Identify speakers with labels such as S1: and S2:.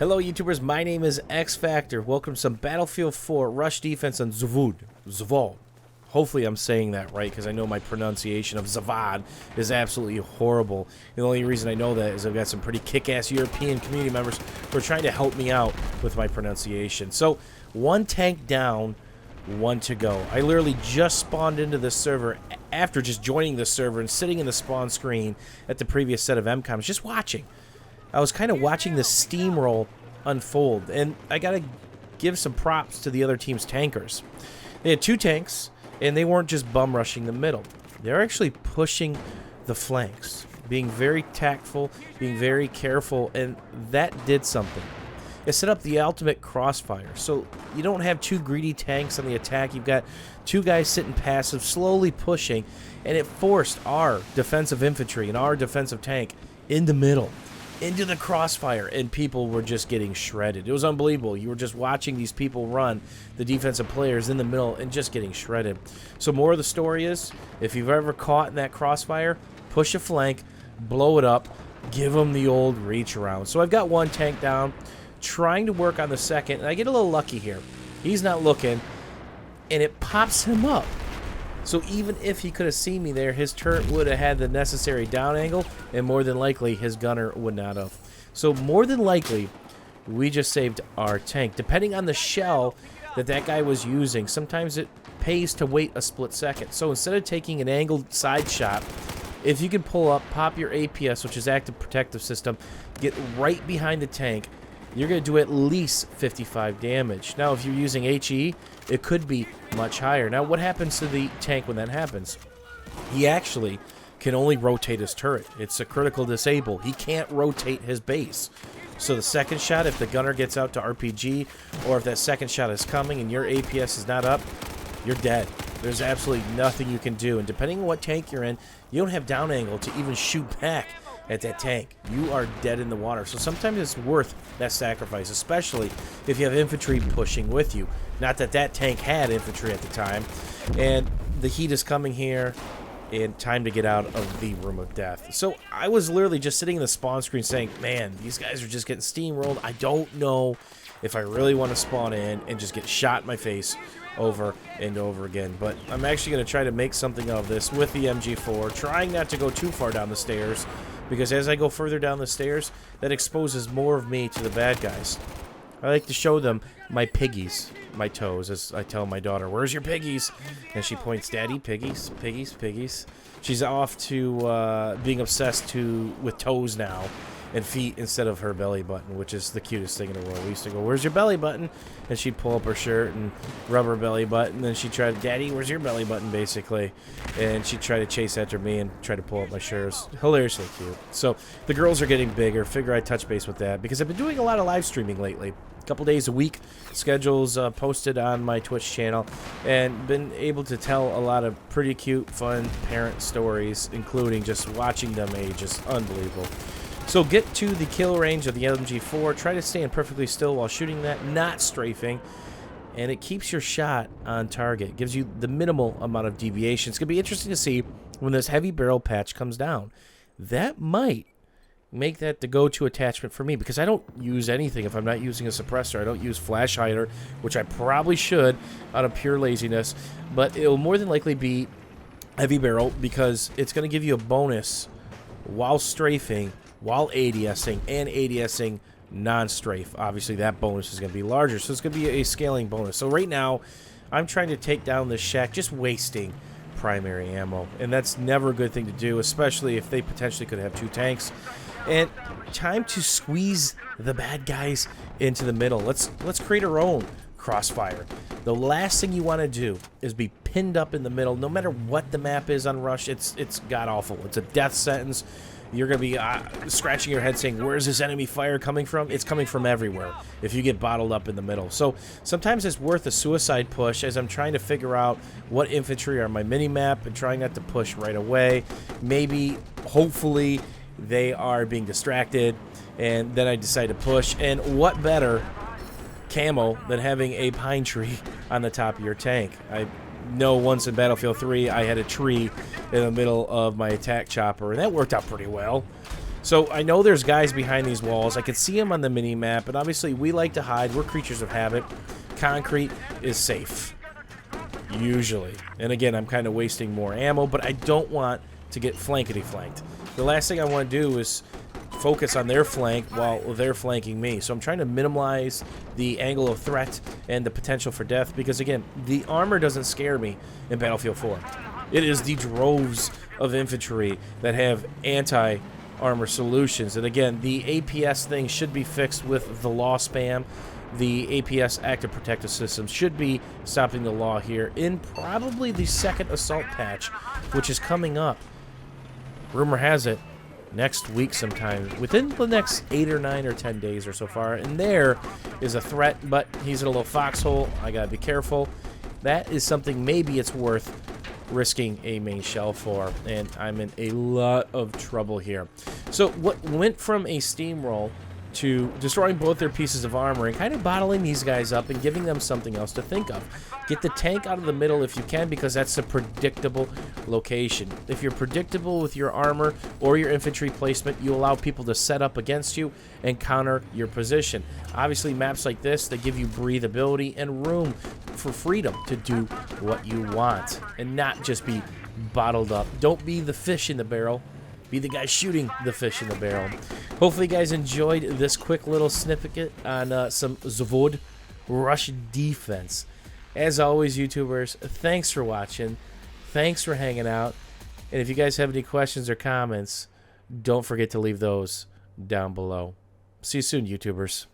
S1: Hello YouTubers, my name is X Factor. Welcome to some Battlefield 4 Rush Defense on Zavod. Hopefully I'm saying that right, because I know my pronunciation of Zavod is absolutely horrible. The only reason I know that is I've got some pretty kick-ass European community members who are trying to help me out with my pronunciation. So, one tank down, one to go. I literally just spawned into this server after just joining this server and sitting in the spawn screen at the previous set of MCOMs, just watching. I was kind of watching the steamroll unfold, and I gotta give some props to the other team's tankers. They had two tanks, and they weren't just bum rushing the middle. They're actually pushing the flanks, being very tactful, being very careful, and that did something. It set up the ultimate crossfire, so you don't have two greedy tanks on the attack. You've got two guys sitting passive, slowly pushing, and it forced our defensive infantry and our defensive tank in the middle, into the crossfire, and people were just getting shredded. It was unbelievable. You were just watching these people run, the defensive players in the middle, and just getting shredded. So more of the story is, if you've ever caught in that crossfire, push a flank, blow it up, give them the old reach around. So I've got one tank down, trying to work on the second, and I get a little lucky here. He's not looking, and it pops him up. So even if he could have seen me there, his turret would have had the necessary down angle, and more than likely, his gunner would not have. So more than likely, we just saved our tank. Depending on the shell that that guy was using, sometimes it pays to wait a split second. So instead of taking an angled side shot, if you can pull up, pop your APS, which is Active Protective System, get right behind the tank, you're going to do at least 55 damage. Now, if you're using HE, it could be much higher. Now, what happens to the tank when that happens? He actually can only rotate his turret. It's a critical disable. He can't rotate his base. So the second shot, if the gunner gets out to RPG, or if that second shot is coming and your APS is not up, you're dead. There's absolutely nothing you can do. And depending on what tank you're in, you don't have down angle to even shoot back at that tank. You are dead in the water. So sometimes it's worth that sacrifice, especially if you have infantry pushing with you. Not that that tank had infantry at the time. And the heat is coming here, and time to get out of the room of death. So I was literally just sitting in the spawn screen saying, man, these guys are just getting steamrolled. I don't know if I really want to spawn in and just get shot in my face over and over again. But I'm actually going to try to make something of this with the MG4, trying not to go too far down the stairs, because as I go further down the stairs, that exposes more of me to the bad guys. I like to show them my piggies, my toes, as I tell my daughter, where's your piggies? And she points, Daddy, piggies, piggies, piggies. She's off to being obsessed with toes now and feet instead of her belly button, which is the cutest thing in the world. We used to go, where's your belly button? And she'd pull up her shirt and rub her belly button, and then she'd try to, Daddy, where's your belly button, basically. And she'd try to chase after me and try to pull up my shirt. It was hilariously cute. So the girls are getting bigger. Figure I'd touch base with that, because I've been doing a lot of live streaming lately. A couple days a week, schedules posted on my Twitch channel, and been able to tell a lot of pretty cute, fun parent stories, including just watching them age is unbelievable. So get to the kill range of the LMG4, try to stand perfectly still while shooting that, not strafing, and it keeps your shot on target. It gives you the minimal amount of deviation. It's going to be interesting to see when this heavy barrel patch comes down. That might make that the go-to attachment for me, because I don't use anything if I'm not using a suppressor. I don't use flash hider, which I probably should out of pure laziness, but it'll more than likely be heavy barrel, because it's going to give you a bonus while strafing, while ADSing, and ADSing non-strafe. Obviously that bonus is going to be larger, so it's going to be a scaling bonus. So right now I'm trying to take down this shack, just wasting primary ammo, and that's never a good thing to do, especially if they potentially could have two tanks. And time to squeeze the bad guys into the middle. Let's create our own crossfire. The last thing you want to do is be pinned up in the middle. No matter what the map is on Rush, it's god-awful. It's a death sentence. You're going to be scratching your head saying, where's this enemy fire coming from? It's coming from everywhere if you get bottled up in the middle. So sometimes it's worth a suicide push as I'm trying to figure out what infantry are on my mini-map and trying not to push right away. Maybe, hopefully, they are being distracted, and then I decide to push. And what better camo than having a pine tree on the top of your tank? I know once in Battlefield 3 I had a tree in the middle of my attack chopper, and that worked out pretty well. So I know there's guys behind these walls. I can see them on the mini-map, but obviously we like to hide. We're creatures of habit. Concrete is safe. Usually. And again, I'm kind of wasting more ammo, but I don't want to get flankety-flanked. The last thing I want to do is focus on their flank while they're flanking me. So I'm trying to minimize the angle of threat and the potential for death because, again, the armor doesn't scare me in Battlefield 4. It is the droves of infantry that have anti-armor solutions. And again, the APS thing should be fixed with the law spam. The APS active protective system should be stopping the law here in probably the second assault patch, which is coming up. Rumor has it, next week sometime, within the next 8 or 9 or 10 days or so far. And there is a threat, but he's in a little foxhole. I gotta be careful. That is something maybe it's worth risking a main shell for, and I'm in a lot of trouble here. So what went from a steamroll to destroying both their pieces of armor and kind of bottling these guys up and giving them something else to think of. Get the tank out of the middle if you can, because that's a predictable location. If you're predictable with your armor or your infantry placement, you allow people to set up against you and counter your position. Obviously, maps like this, they give you breathability and room for freedom to do what you want and not just be bottled up. Don't be the fish in the barrel. Be the guy shooting the fish in the barrel. Hopefully you guys enjoyed this quick little snippet on some Zavod rush defense. As always, YouTubers, thanks for watching. Thanks for hanging out. And if you guys have any questions or comments, don't forget to leave those down below. See you soon, YouTubers.